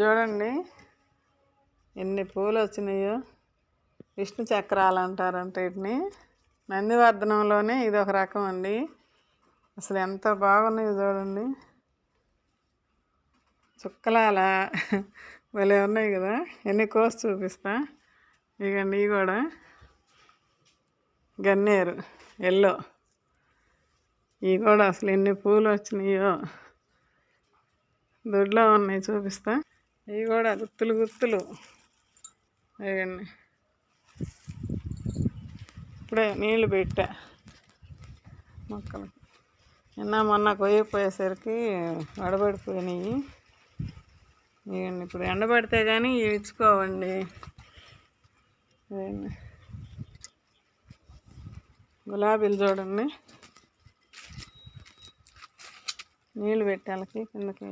చూడండి ఎన్ని పూలు వచ్చినాయో. విష్ణు చక్రాలు అంటారంట వీటిని. నందివర్ధనంలోనే ఇది ఒక రకం అండి. అసలు ఎంత బాగున్నాయో చూడండి. చుక్కలాల భలే ఉన్నాయి కదా. ఎన్ని కోసి చూపిస్తా. ఇగండి ఇవి కూడా గన్నేరు ఎల్లో. ఇవి కూడా అసలు ఎన్ని పూలు వచ్చినాయో. దొడ్లో ఉన్నాయి చూపిస్తా. ఇవి కూడా గుత్తులు గుత్తులు. ఇవన్నీ ఇప్పుడే నీళ్ళు పెట్టా మొక్కలకి. నిన్న మొన్న కొయ్యకపోయేసరికి వడబడిపోయినాయి. ఇవన్నీ ఇప్పుడు ఎండబడితే కానీ ఇవి ఇచ్చుకోవండి. గులాబీలు చూడండి. నీళ్ళు పెట్టాలకి కిందకి